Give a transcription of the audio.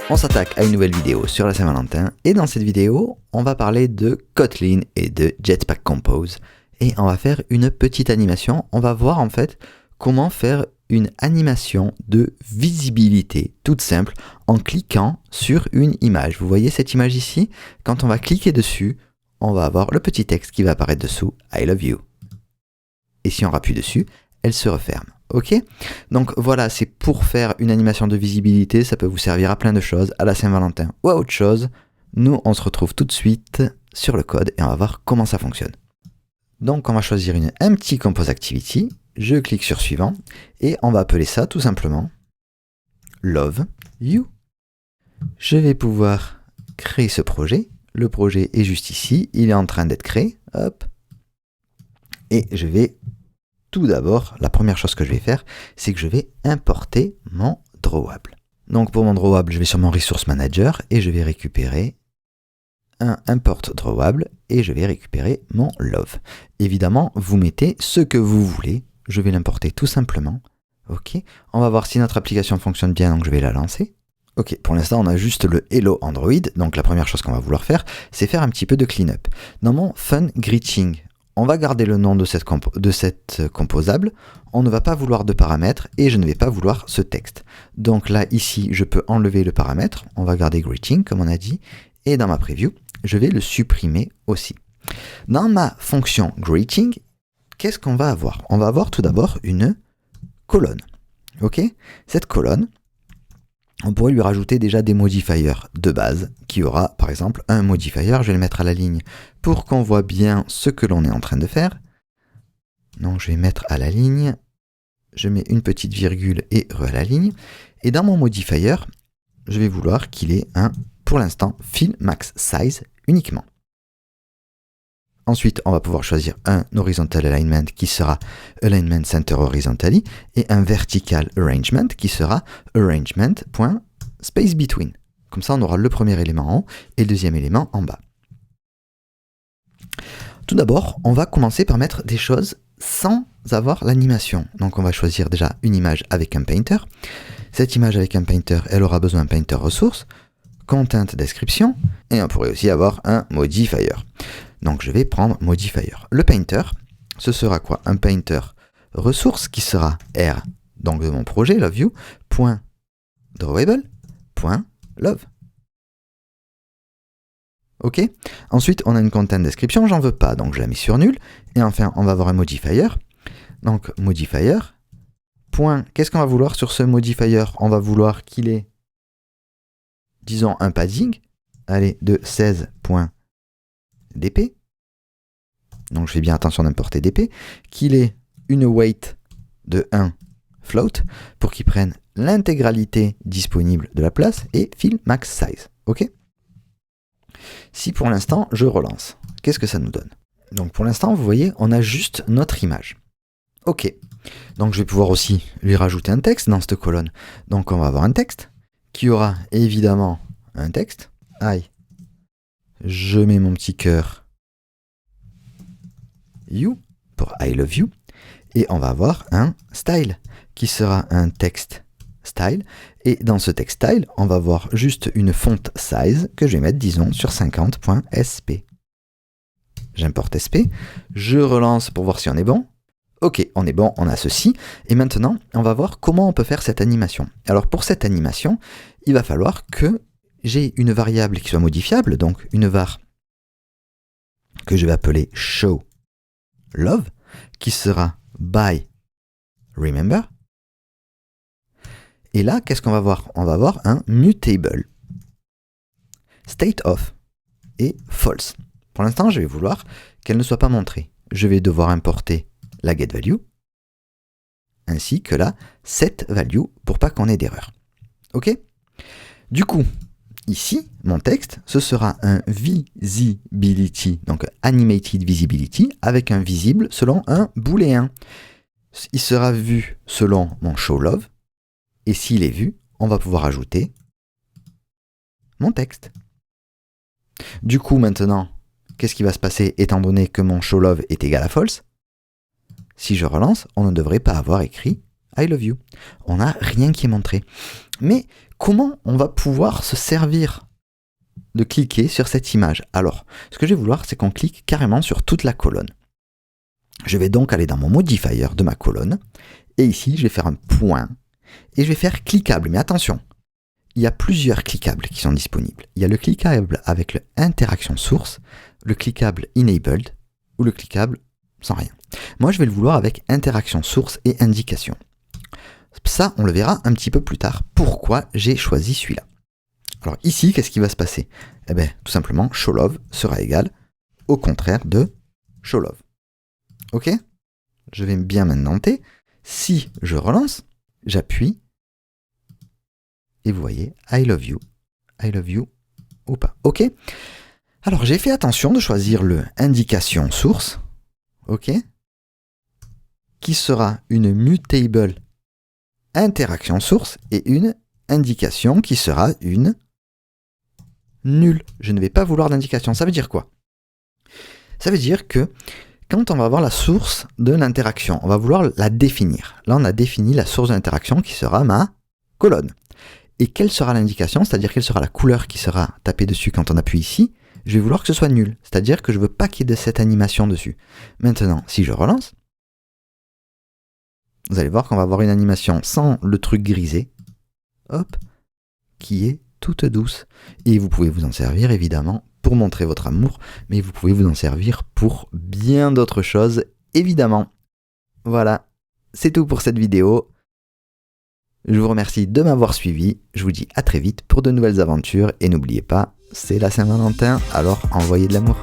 On s'attaque à une nouvelle vidéo sur la Saint-Valentin et dans cette vidéo, on va parler de Kotlin et de Jetpack Compose et on va faire une petite animation. On va voir en fait comment faire une animation de visibilité toute simple en cliquant sur une image. Vous voyez cette image ici? Quand on va cliquer dessus, on va avoir le petit texte qui va apparaître dessous, I love you. Et si on appuie dessus, elle se referme. Ok? Donc voilà, c'est pour faire une animation de visibilité, ça peut vous servir à plein de choses, à la Saint-Valentin ou à autre chose. Nous, on se retrouve tout de suite sur le code et on va voir comment ça fonctionne. Donc on va choisir une empty compose activity, je clique sur suivant et on va appeler ça tout simplement love you. Je vais pouvoir créer ce projet. Le projet est juste ici, il est en train d'être créé. Hop. Et je vais tout d'abord, la première chose que je vais faire, c'est que je vais importer mon drawable. Donc pour mon drawable, je vais sur mon resource manager et je vais récupérer un import drawable et je vais récupérer mon love. Évidemment, vous mettez ce que vous voulez. Je vais l'importer tout simplement. Ok, on va voir si notre application fonctionne bien, donc je vais la lancer. Ok, pour l'instant, on a juste le Hello Android. Donc la première chose qu'on va vouloir faire, c'est faire un petit peu de clean-up. Dans mon fun greeting, on va garder le nom de cette composable, on ne va pas vouloir de paramètres et je ne vais pas vouloir ce texte. Donc là, ici, je peux enlever le paramètre, on va garder greeting comme on a dit, et dans ma preview, je vais le supprimer aussi. Dans ma fonction greeting, qu'est-ce qu'on va avoir? On va avoir tout d'abord une colonne. Ok? Cette colonne, on pourrait lui rajouter déjà des modifiers de base, qui aura par exemple un modifier, je vais le mettre à la ligne pour qu'on voit bien ce que l'on est en train de faire. Donc je vais mettre à la ligne, je mets une petite virgule et re à la ligne, et dans mon modifier, je vais vouloir qu'il ait un, pour l'instant, fill max size uniquement. Ensuite, on va pouvoir choisir un horizontal alignment qui sera alignment center horizontally et un vertical arrangement qui sera arrangement.space-between. Comme ça, on aura le premier élément en haut et le deuxième élément en bas. Tout d'abord, on va commencer par mettre des choses sans avoir l'animation. Donc, on va choisir déjà une image avec un painter. Cette image avec un painter, elle aura besoin d'un painter ressource, content description, et on pourrait aussi avoir un modifier. Donc je vais point modifier. Le painter, ce sera quoi? Un painter ressource qui sera R, donc de mon projet, love you, point drawable, point love. Ok? Ensuite, on a une content description, j'en veux pas, donc je la mets sur nul. Et enfin, on va avoir un modifier. Donc modifier, point, qu'est-ce qu'on va vouloir sur ce modifier? On va vouloir qu'il ait, disons, un padding, allez, de 16.dp. Donc je fais bien attention d'importer dp, qu'il ait une weight de 1 float pour qu'il prenne l'intégralité disponible de la place et fill max size. Ok? Si pour l'instant je relance, qu'est-ce que ça nous donne? Donc pour l'instant, vous voyez, on a juste notre image. Ok. Donc je vais pouvoir aussi lui rajouter un texte dans cette colonne. Donc on va avoir un texte qui aura évidemment un texte. Aïe. Je mets mon petit cœur you pour I love you et on va avoir un style qui sera un texte style et dans ce texte style on va avoir juste une font size que je vais mettre disons sur 50.sp. J'importe sp, je relance pour voir si on est bon. Ok, on est bon, on a ceci et maintenant on va voir comment on peut faire cette animation. Alors pour cette animation, il va falloir que j'ai une variable qui soit modifiable, donc une var que je vais appeler show love, qui sera by remember. Et là, qu'est-ce qu'on va voir? On va avoir un mutable state of et false. Pour l'instant, je vais vouloir qu'elle ne soit pas montrée. Je vais devoir importer la getValue ainsi que la setValue pour pas qu'on ait d'erreur. Ok? Du coup, ici, mon texte, ce sera un visibility, donc animated visibility, avec un visible selon un booléen. Il sera vu selon mon show love, et s'il est vu, on va pouvoir ajouter mon texte. Du coup, maintenant, qu'est-ce qui va se passer étant donné que mon show love est égal à false? Si je relance, on ne devrait pas avoir écrit I love you. On n'a rien qui est montré. Mais comment on va pouvoir se servir de cliquer sur cette image? Alors, ce que je vais vouloir, c'est qu'on clique carrément sur toute la colonne. Je vais donc aller dans mon modifier de ma colonne, et ici, je vais faire un point, et je vais faire cliquable. Mais attention, il y a plusieurs cliquables qui sont disponibles. Il y a le cliquable avec le interaction source, le cliquable enabled, ou le cliquable sans rien. Moi, je vais le vouloir avec interaction source et indication. Ça, on le verra un petit peu plus tard, pourquoi j'ai choisi celui-là. Alors ici, qu'est-ce qui va se passer? Eh bien, tout simplement, showLove sera égal au contraire de showLove. Ok? Je vais bien m'indenter. Si je relance, j'appuie, et vous voyez, I love you ou pas. Ok? Alors j'ai fait attention de choisir le indication source, ok? Qui sera une mutable interaction source et une indication qui sera une nulle. Je ne vais pas vouloir d'indication. Ça veut dire quoi? Ça veut dire que quand on va avoir la source de l'interaction, on va vouloir la définir. Là, on a défini la source de l'interaction qui sera ma colonne. Et quelle sera l'indication? C'est-à-dire quelle sera la couleur qui sera tapée dessus quand on appuie ici? Je vais vouloir que ce soit nul. C'est-à-dire que je ne veux pas qu'il y ait de cette animation dessus. Maintenant, si je relance, vous allez voir qu'on va avoir une animation sans le truc grisé, hop, qui est toute douce. Et vous pouvez vous en servir évidemment pour montrer votre amour, mais vous pouvez vous en servir pour bien d'autres choses, évidemment. Voilà, c'est tout pour cette vidéo. Je vous remercie de m'avoir suivi. Je vous dis à très vite pour de nouvelles aventures. Et n'oubliez pas, c'est la Saint-Valentin, alors envoyez de l'amour.